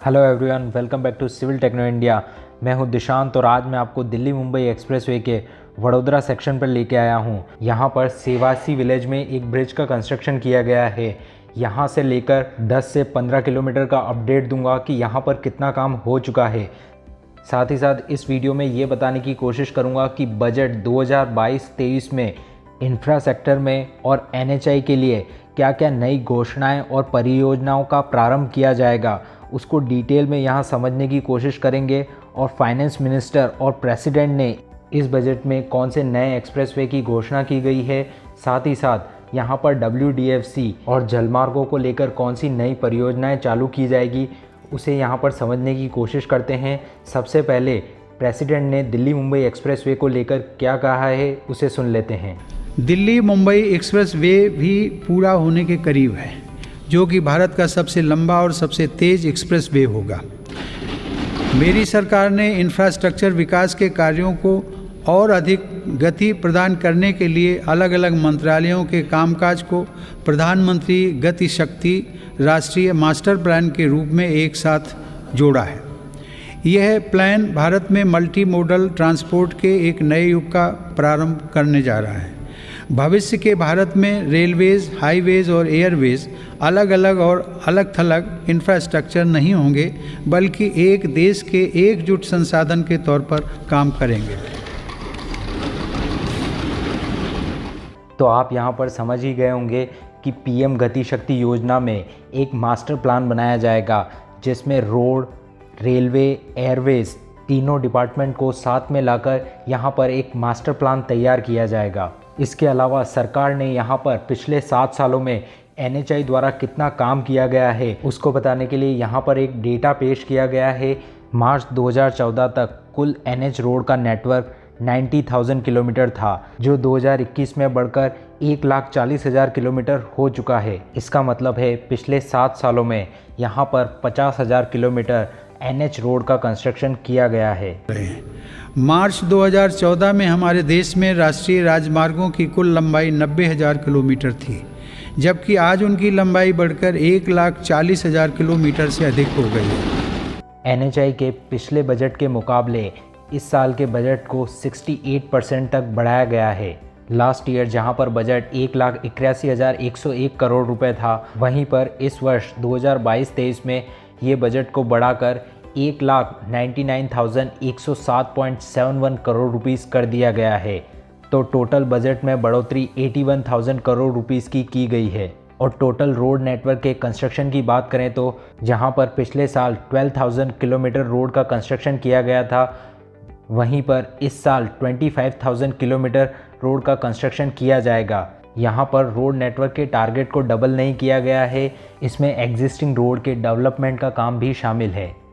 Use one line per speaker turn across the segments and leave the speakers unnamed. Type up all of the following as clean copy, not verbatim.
Hello everyone, welcome back to civil techno India. मैं हूं दिशांत और आज मैं आपको दिल्ली मुंबई एक्सप्रेसवे के वडोदरा सेक्शन पर लेके आया हूं। यहां पर सेवासी विलेज में एक ब्रिज का कंस्ट्रक्शन किया गया है। यहां से लेकर 10 से 15 किलोमीटर का अपडेट दूंगा कि यहां पर कितना काम हो चुका है। साथ ही साथ इस वीडियो में ये बताने की कोशिश करूंगा कि बजट 2022-23 में इंफ्रा सेक्टर में और NHI के लिए क्या क्या नई घोषणाएं और परियोजनाओं का प्रारंभ किया जाएगा, उसको डिटेल में यहाँ समझने की कोशिश करेंगे। और फाइनेंस मिनिस्टर और प्रेसिडेंट ने इस बजट में कौन से नए एक्सप्रेसवे की घोषणा की गई है, साथ ही साथ यहाँ पर WDFC और जलमार्गों को लेकर कौन सी नई परियोजनाएं चालू की जाएगी, उसे यहाँ पर समझने की कोशिश करते हैं। सबसे पहले प्रेसिडेंट ने दिल्ली मुंबई एक्सप्रेसवे को लेकर क्या कहा है, उसे सुन लेते हैं।
दिल्ली मुंबई एक्सप्रेस वे भी पूरा होने के करीब है, जो कि भारत का सबसे लंबा और सबसे तेज एक्सप्रेस वे होगा। मेरी सरकार ने इंफ्रास्ट्रक्चर विकास के कार्यों को और अधिक गति प्रदान करने के लिए अलग अलग मंत्रालयों के कामकाज को प्रधानमंत्री गति शक्ति राष्ट्रीय मास्टर प्लान के रूप में एक साथ जोड़ा है। यह प्लान भारत में मल्टी मॉडल ट्रांसपोर्ट के एक नए युग का प्रारंभ करने जा रहा है। भविष्य के भारत में रेलवेज, हाईवेज और एयरवेज अलग अलग और अलग थलग इंफ्रास्ट्रक्चर नहीं होंगे, बल्कि एक देश के एकजुट संसाधन के तौर पर काम करेंगे।
तो आप यहाँ पर समझ ही गए होंगे कि PM गति शक्ति योजना में एक मास्टर प्लान बनाया जाएगा, जिसमें रोड, रेलवे, एयरवेज तीनों डिपार्टमेंट को साथ में लाकर यहाँ पर एक मास्टर प्लान तैयार किया जाएगा। इसके अलावा सरकार ने यहाँ पर पिछले 7 सालों में NHI द्वारा कितना काम किया गया है, उसको बताने के लिए यहाँ पर एक डेटा पेश किया गया है। मार्च 2014 तक कुल NH रोड का नेटवर्क 90,000 किलोमीटर था, जो 2021 में बढ़कर 1,40,000 किलोमीटर हो चुका है। इसका मतलब है पिछले 7 सालों में यहाँ पर 50,000 किलोमीटर NH रोड का कंस्ट्रक्शन किया गया है।
मार्च 2014 में हमारे देश में राष्ट्रीय राजमार्गों की कुल लंबाई 90,000 किलोमीटर थी, जबकि आज उनकी लंबाई बढ़कर 1,40,000 किलोमीटर से अधिक हो गई है।
NHI के पिछले बजट के मुकाबले इस साल के बजट को 68% तक बढ़ाया गया है। लास्ट ईयर जहां पर बजट 1,81,101 करोड़ रुपए था, वहीं पर इस वर्ष 2022-23 में ये बजट को बढ़ाकर 1,99,107.71 करोड़ रुपीस कर दिया गया है। तो टोटल बजट में बढ़ोतरी 81,000 करोड़ रुपीस की गई है। और टोटल रोड नेटवर्क के कंस्ट्रक्शन की बात करें तो जहां पर पिछले साल 12,000 किलोमीटर रोड का कंस्ट्रक्शन किया गया था, वहीं पर इस साल 25,000 किलोमीटर रोड का कंस्ट्रक्शन किया जाएगा। यहाँ पर रोड नेटवर्क के टारगेट को डबल नहीं किया गया है, इसमें एग्जिस्टिंग रोड के डेवलपमेंट का काम भी शामिल है।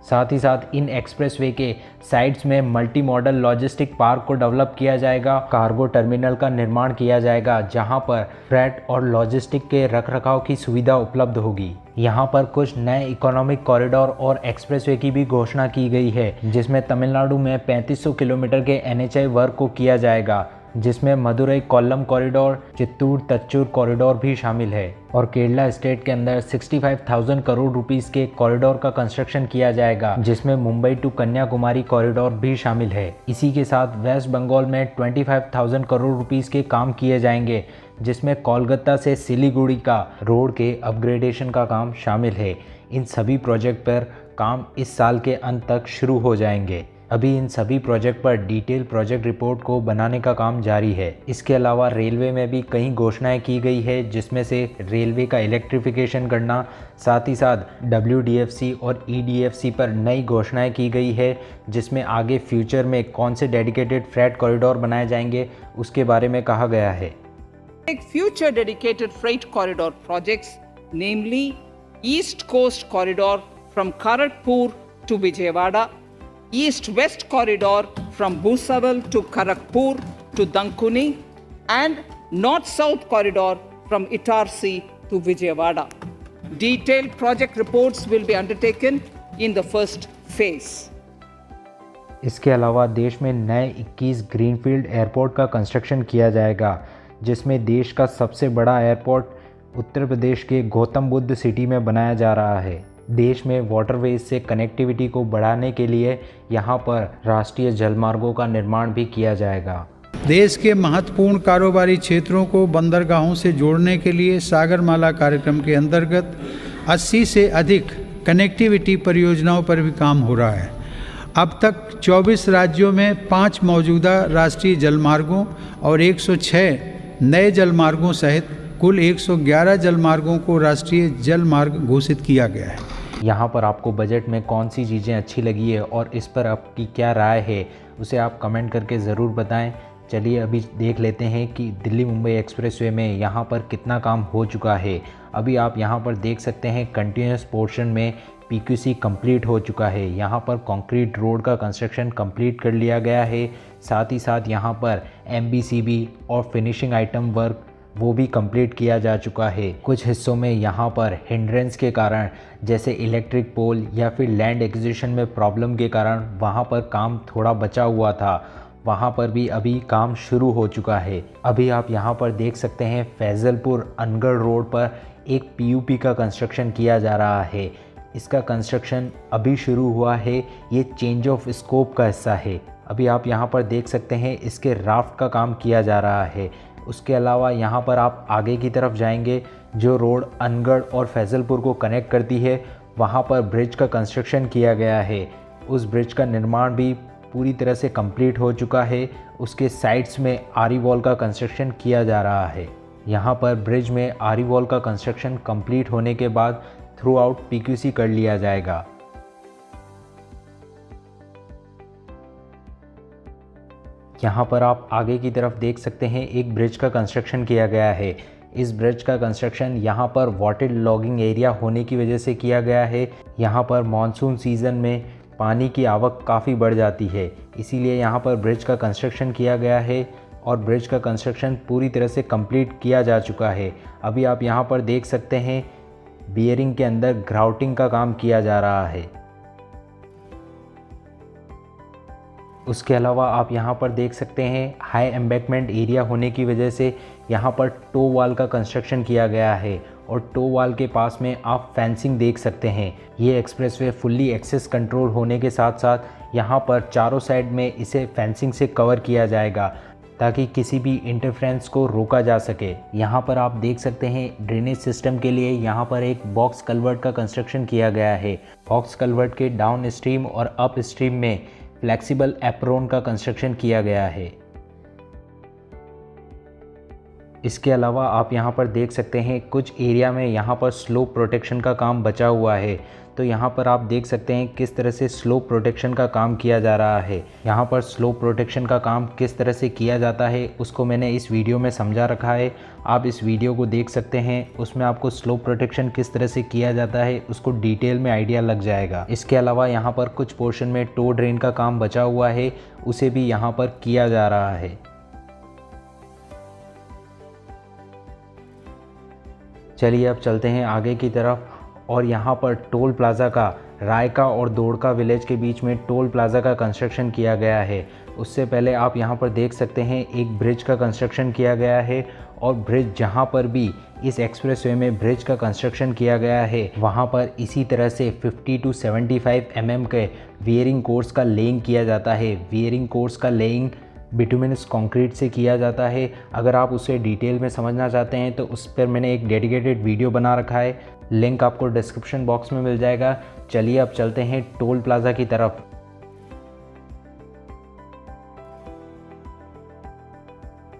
साथ ही साथ इन एक्सप्रेसवे के साइड्स में मल्टी मॉडल लॉजिस्टिक पार्क को डेवलप किया जाएगा। कार्गो टर्मिनल का निर्माण किया जाएगा, जहां पर फ्रेट और लॉजिस्टिक के रखरखाव की सुविधा उपलब्ध होगी। यहां पर कुछ नए इकोनॉमिक कॉरिडोर और एक्सप्रेसवे की भी घोषणा की गई है, जिसमें तमिलनाडु में 3500 किलोमीटर के NHI वर्क को किया जाएगा, जिसमें मदुरई कोल्लम कॉरिडोर, चित्तूर तच्चूर कॉरिडोर भी शामिल है। और केरला स्टेट के अंदर 65,000 करोड़ रुपीस के कॉरिडोर का कंस्ट्रक्शन किया जाएगा, जिसमें मुंबई टू कन्याकुमारी कॉरिडोर भी शामिल है। इसी के साथ वेस्ट बंगाल में 25,000 करोड़ रुपीस के काम किए जाएंगे, जिसमें कोलकाता से सिलीगुड़ी का रोड के अपग्रेडेशन का काम शामिल है। इन सभी प्रोजेक्ट पर काम इस साल के अंत तक शुरू हो जाएंगे। अभी इन सभी प्रोजेक्ट पर डिटेल प्रोजेक्ट रिपोर्ट को बनाने का काम जारी है। इसके अलावा रेलवे में भी कई घोषणाएं की गई है, जिसमें से रेलवे का इलेक्ट्रिफिकेशन करना, साथ ही साथ WDFC और EDFC पर नई घोषणाएं की गई है, जिसमें आगे फ्यूचर में कौन से डेडिकेटेड फ्रेट कॉरिडोर बनाए जाएंगे, उसके बारे में कहा गया है।
Future dedicated freight corridor projects, namely East Coast Corridor from Kharagpur to Vijayawada, East-West Corridor from Bhusawal to Kharagpur to Dankuni, and North-South Corridor from Itarsi to Vijayawada. Detailed project reports will be undertaken in the first phase.
इसके अलावा देश में नए 21 greenfield airport का construction किया जाएगा, जिसमें देश का सबसे बड़ा एयरपोर्ट उत्तर प्रदेश के गौतम बुद्ध सिटी में बनाया जा रहा है। देश में वाटरवेज से कनेक्टिविटी को बढ़ाने के लिए यहाँ पर राष्ट्रीय जलमार्गों का निर्माण भी किया जाएगा।
देश के महत्वपूर्ण कारोबारी क्षेत्रों को बंदरगाहों से जोड़ने के लिए सागरमाला कार्यक्रम के अंतर्गत 80 से अधिक कनेक्टिविटी परियोजनाओं पर भी काम हो रहा है। अब तक 24 राज्यों में 5 मौजूदा राष्ट्रीय जलमार्गों और 106 नए जलमार्गों सहित कुल 111 जलमार्गों को राष्ट्रीय जलमार्ग घोषित किया गया है।
यहाँ पर आपको बजट में कौन सी चीज़ें अच्छी लगी है और इस पर आपकी क्या राय है, उसे आप कमेंट करके ज़रूर बताएं। चलिए अभी देख लेते हैं कि दिल्ली मुंबई एक्सप्रेसवे में यहाँ पर कितना काम हो चुका है। अभी आप यहाँ पर देख सकते हैं कंटिन्यूस पोर्शन में PQC कंप्लीट हो चुका है। यहाँ पर कंक्रीट रोड का कंस्ट्रक्शन कंप्लीट कर लिया गया है। साथ ही साथ यहाँ पर MBCB और फिनिशिंग आइटम वर्क वो भी कंप्लीट किया जा चुका है। कुछ हिस्सों में यहाँ पर हिंड्रेंस के कारण, जैसे इलेक्ट्रिक पोल या फिर लैंड एक्विजिशन में प्रॉब्लम के कारण वहाँ पर काम थोड़ा बचा हुआ था, वहाँ पर भी अभी काम शुरू हो चुका है। अभी आप यहाँ पर देख सकते हैं फैजलपुर अनगढ़ रोड पर एक PUP का कंस्ट्रक्शन किया जा रहा है। इसका कंस्ट्रक्शन अभी शुरू हुआ है, ये चेंज ऑफ स्कोप का हिस्सा है। अभी आप यहाँ पर देख सकते हैं इसके राफ्ट का काम किया जा रहा है। उसके अलावा यहाँ पर आप आगे की तरफ जाएंगे, जो रोड अनगढ़ और फैजलपुर को कनेक्ट करती है, वहाँ पर ब्रिज का कंस्ट्रक्शन किया गया है। उस ब्रिज का निर्माण भी पूरी तरह से कंप्लीट हो चुका है। उसके साइड्स में आरी वॉल का कंस्ट्रक्शन किया जा रहा है। यहाँ पर ब्रिज में आरी वॉल का कंस्ट्रक्शन कंप्लीट होने के बाद थ्रू आउट PQC कर लिया जाएगा। यहाँ पर आप आगे की तरफ देख सकते हैं एक ब्रिज का कंस्ट्रक्शन किया गया है। इस ब्रिज का कंस्ट्रक्शन यहाँ पर वाटर लॉगिंग एरिया होने की वजह से किया गया है। यहाँ पर मॉनसून सीज़न में पानी की आवक काफ़ी बढ़ जाती है, इसीलिए यहाँ पर ब्रिज का कंस्ट्रक्शन किया गया है और ब्रिज का कंस्ट्रक्शन पूरी तरह से कंप्लीट किया जा चुका है। अभी आप यहाँ पर देख सकते हैं बियरिंग के अंदर ग्राउटिंग का काम किया जा रहा है। उसके अलावा आप यहाँ पर देख सकते हैं हाई एम्बैंकमेंट एरिया होने की वजह से यहाँ पर टो वाल का कंस्ट्रक्शन किया गया है और टो वाल के पास में आप फेंसिंग देख सकते हैं। ये एक्सप्रेसवे फुल्ली एक्सेस कंट्रोल होने के साथ साथ यहाँ पर चारों साइड में इसे फेंसिंग से कवर किया जाएगा ताकि किसी भी इंटरफ्रेंस को रोका जा सके। यहाँ पर आप देख सकते हैं ड्रेनेज सिस्टम के लिए यहाँ पर एक बॉक्स कल्वर्ट का कंस्ट्रक्शन किया गया है। बॉक्स कल्वर्ट के डाउन स्ट्रीम और अप स्ट्रीम में फ्लेक्सिबल एप्रोन का कंस्ट्रक्शन किया गया है। इसके अलावा आप यहाँ पर देख सकते हैं कुछ एरिया में यहाँ पर स्लोप प्रोटेक्शन का काम बचा हुआ है, तो यहाँ पर आप देख सकते हैं किस तरह से स्लोप प्रोटेक्शन का काम किया जा रहा है। यहाँ पर स्लोप प्रोटेक्शन का काम किस तरह से किया जाता है उसको मैंने इस वीडियो में समझा रखा है, आप इस वीडियो को देख सकते हैं। उसमें आपको स्लोप प्रोटेक्शन किस तरह से किया जाता है उसको डिटेल में आइडिया लग जाएगा। इसके अलावा यहाँ पर कुछ पोर्शन में टो ड्रेन का काम बचा हुआ है, उसे भी यहाँ पर किया जा रहा है। चलिए अब चलते हैं आगे की तरफ और यहाँ पर टोल प्लाज़ा का रायका और दोड़का विलेज के बीच में टोल प्लाज़ा का कंस्ट्रक्शन किया गया है। उससे पहले आप यहाँ पर देख सकते हैं एक ब्रिज का कंस्ट्रक्शन किया गया है और ब्रिज जहाँ पर भी इस एक्सप्रेसवे में ब्रिज का कंस्ट्रक्शन किया गया है वहाँ पर इसी तरह से 50 to 75 mm के वियरिंग कोर्स का लेइंग किया जाता है। वियरिंग कोर्स का लेइंग बिटुमिनस कंक्रीट से किया जाता है। अगर आप उसे डिटेल में समझना चाहते हैं तो उस पर मैंने एक डेडिकेटेड वीडियो बना रखा है, लिंक आपको डिस्क्रिप्शन बॉक्स में मिल जाएगा। चलिए अब चलते हैं टोल प्लाज़ा की तरफ।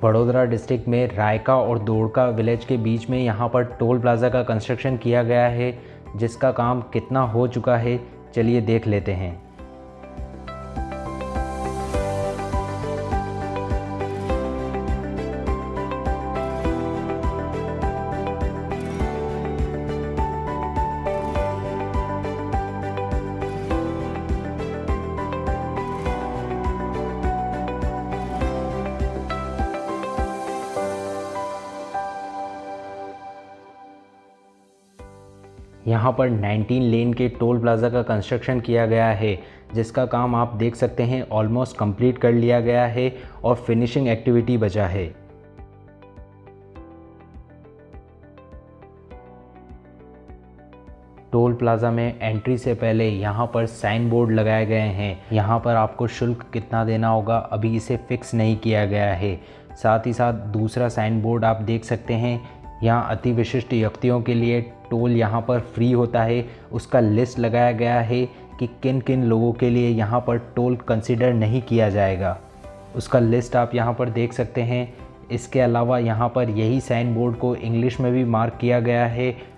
वडोदरा डिस्ट्रिक्ट में रायका और दोड़का विलेज के बीच में यहाँ पर टोल प्लाज़ा का कंस्ट्रक्शन किया गया है, जिसका काम कितना हो चुका है चलिए देख लेते हैं। यहाँ पर 19 लेन के टोल प्लाज़ा का कंस्ट्रक्शन किया गया है, जिसका काम आप देख सकते हैं ऑलमोस्ट कंप्लीट कर लिया गया है और फिनिशिंग एक्टिविटी बचा है। टोल प्लाज़ा में एंट्री से पहले यहाँ पर साइन बोर्ड लगाए गए हैं। यहाँ पर आपको शुल्क कितना देना होगा अभी इसे फिक्स नहीं किया गया है। साथ ही साथ दूसरा साइन बोर्ड आप देख सकते हैं, यहाँ अति विशिष्ट व्यक्तियों के लिए टोल यहाँ पर फ्री होता है। उसका लिस्ट लगाया गया है कि किन किन लोगों के लिए यहाँ पर टोल कंसिडर नहीं किया जाएगा। उसका लिस्ट आप यहाँ पर देख सकते हैं। इसके अलावा यहाँ पर यही साइन बोर्ड को इंग्लिश में भी मार्क किया गया है।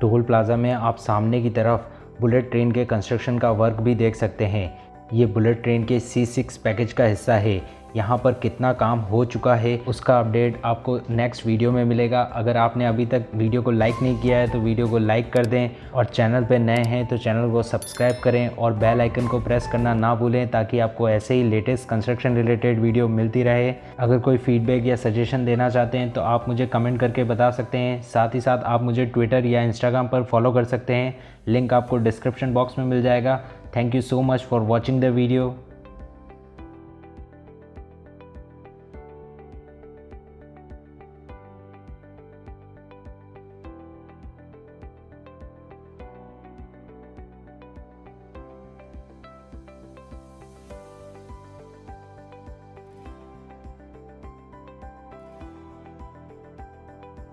टोल प्लाज़ा में आप सामने की तरफ बुलेट ट्रेन के कंस्ट्रक्शन का वर्क भी देख सकते हैं। ये बुलेट ट्रेन के C6 पैकेज का हिस्सा है। यहाँ पर कितना काम हो चुका है उसका अपडेट आपको नेक्स्ट वीडियो में मिलेगा। अगर आपने अभी तक वीडियो को लाइक नहीं किया है तो वीडियो को लाइक कर दें और चैनल पर नए हैं तो चैनल को सब्सक्राइब करें और बेल आइकन को प्रेस करना ना भूलें ताकि आपको ऐसे ही लेटेस्ट कंस्ट्रक्शन रिलेटेड वीडियो मिलती रहे। अगर कोई फीडबैक या सजेशन देना चाहते हैं तो आप मुझे कमेंट करके बता सकते हैं। साथ ही साथ आप मुझे ट्विटर या इंस्टाग्राम पर फॉलो कर सकते हैं। लिंक आपको डिस्क्रिप्शन बॉक्स में मिल जाएगा। Thank you so much for watching the video.